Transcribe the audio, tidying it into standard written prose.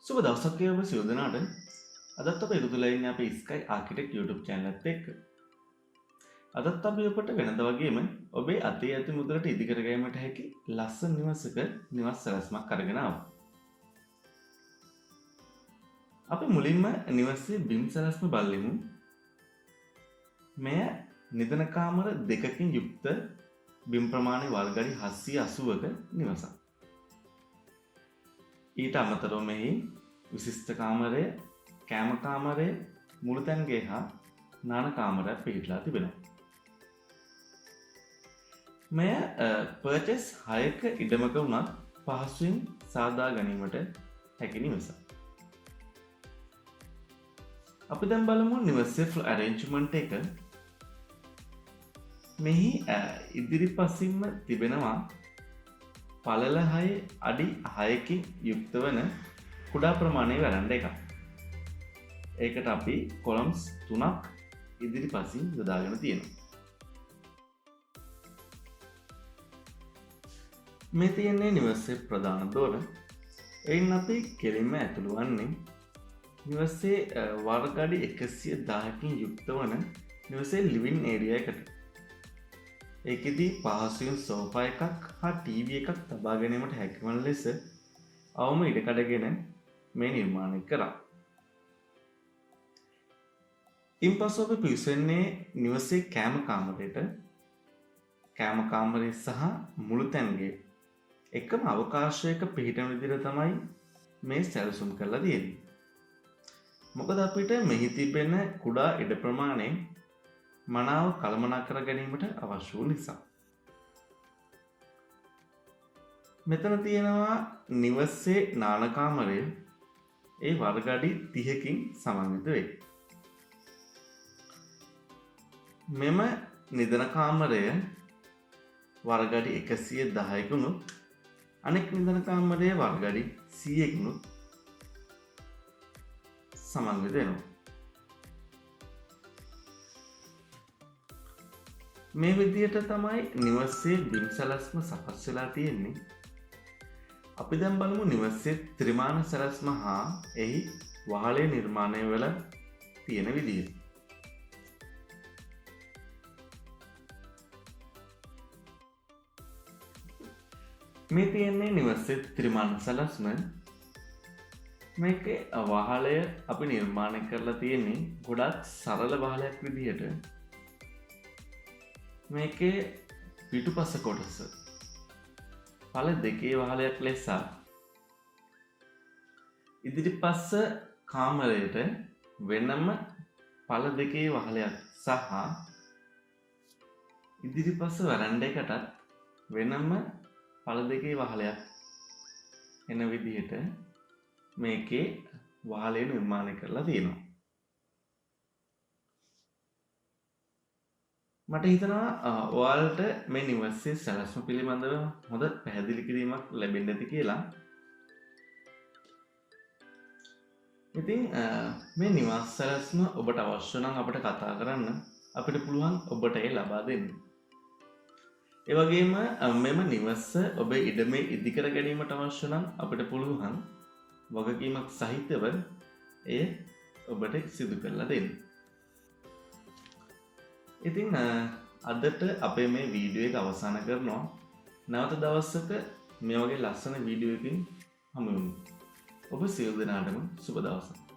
සුබ දවසක් ඔබ සියලු දෙනාට. අදත් අපි එකතු වෙලා ඉන්නේ අපේ Skyarchitec YouTube channel එකත් එක්ක. අදත් අපි ඔබට වෙනද වගේම ඔබේ අතේ ඇති මුදලට ඉදිකර ගැනීමට හැකි ලස්සන නිවසක නිවස් සැලැස්මක් අරගෙන ආවා. අපි මුලින්ම නිවසේ බිම් සැලැස්ම බලමු. මෙය නිදන කාමර දෙකකින් යුක්ත බිම් ප්‍රමාණය වල්ගඩි 780ක නිවසක්. ඊට අමතරව මෙහි විශිෂ්ට කාමරය, කෑම කාමරය, මුළුතැන්ගේ හා නාන කාමරයක් පිහිටලා තිබෙනවා. මෙය පර්චස් 6ක ඉඩමක වුණත් පහසුවෙන් සාදා ගැනීමට හැකි නිවසක්. අපි දැන් බලමු නිවසේ ෆ්ලෝ ඇරේන්ජ්මන්ට් එක. මෙහි ඉදිරිපසින්ම තිබෙනවා පළල 6 අඩි 6කින් යුක්ත වන කුඩා ප්‍රමාණයේ වරන්ඩ එකක්. ඒකට අපි කොලම්ස් 3ක් ඉදිරිපසින් යොදාගෙන තියෙනවා. මේ තියෙන්නේ නිවසේ ප්‍රධාන දොර. එයින් අපි කෙලින්ම ඇතුළු වන්නේ නිවසේ වර්ග අඩි 110කින් යුක්ත වන නිවසේ ලිවිං ඒරියා එකට. ඒකෙදී පහසුවෙන් සෝෆා එකක් හා ටීවී එකක් තබා ගැනීමට හැකිවන ලෙස අවම ඉඩකඩගෙන මේ නිර්මාණය කරා. ඉන්පසු අපි පිවිසෙන්නේ නිවසේ කෑම කාමරයට. කෑම කාමරය සහ මුළුතැන්ගේ එකම අවකාශයක පිහිටන විදිහට තමයි මේ සැලසුම් කරලා තියෙන්නේ. මොකද අපිට මෙහි තිබෙන කුඩා ඉඩ ප්‍රමාණය මනාව කළමනාකර ගැනීමට අවශ්‍ය වූ නිසා. මෙතන තියෙනවා නිවසේ නාන කාමරය. ඒ වර්ග අඩි 30කින් සමන්විත වේ. මෙම නිදන කාමරය වර්ග අඩි 110කිනුත් අනෙක් නිදන කාමරය වර්ග අඩි 100කිනුත් සමන්විත වෙනවා. මේ විදිහට තමයි නිවසේ බිම් සැලැස්ම සකස් වෙලා තියෙන්නේ. අපි දැන් බලමු නිවසේ ත්‍රිමාණ සැලැස්ම හා එහි වහලේ නිර්මාණය වෙලා තියෙන විදිහ. මේ තියෙන්නේ නිවසේ ත්‍රිමාණ සැලැස්ම. මේකේ වහලය අපි නිර්මාණය කරලා තියෙන්නේ ගොඩක් සරල වහලයක් විදිහට. මේකේ පිටුපස කොටස පළ දෙකේ වහලයක් ලෙස ඉදිරිපස්ස කාමරයට වෙනම පළ දෙකේ වහලයක් සහ ඉදිරිපස්ස වරන්ඩ එකටත් වෙනම පළ දෙකේ වහලයක් එන විදිහට මේකේ වහලය නිර්මාණය කරලා තියෙනවා. මට හිතනවා ඔයාලට මේ නිවසේ සැලැස්ම පිළිබඳව හොඳ පැහැදිලි කිරීමක් ලැබෙන්න ඇති කියලා. ඉතින් මේ නිවාස සැලැස්ම ඔබට අවශ්‍ය නම් අපිට කතා කරන්න. අපිට පුළුවන් ඔබට ඒ ලබා දෙන්න. ඒ වගේම මෙම නිවස ඔබේ ඉඩමේ ඉදිකර ගැනීමට අවශ්‍ය නම් අපිට පුළුවන් වගකීමක් සහිතව එය ඔබට සිදු කරලා දෙන්න. ඉතින් අදට අපේ මේ වීඩියෝ එක අවසන් කරනවා. නැවත දවසක මේ වගේ ලස්සන වීඩියෝ එකකින් හමු වෙමු. ඔබ සියලු දෙනාටම සුබ දවසක්.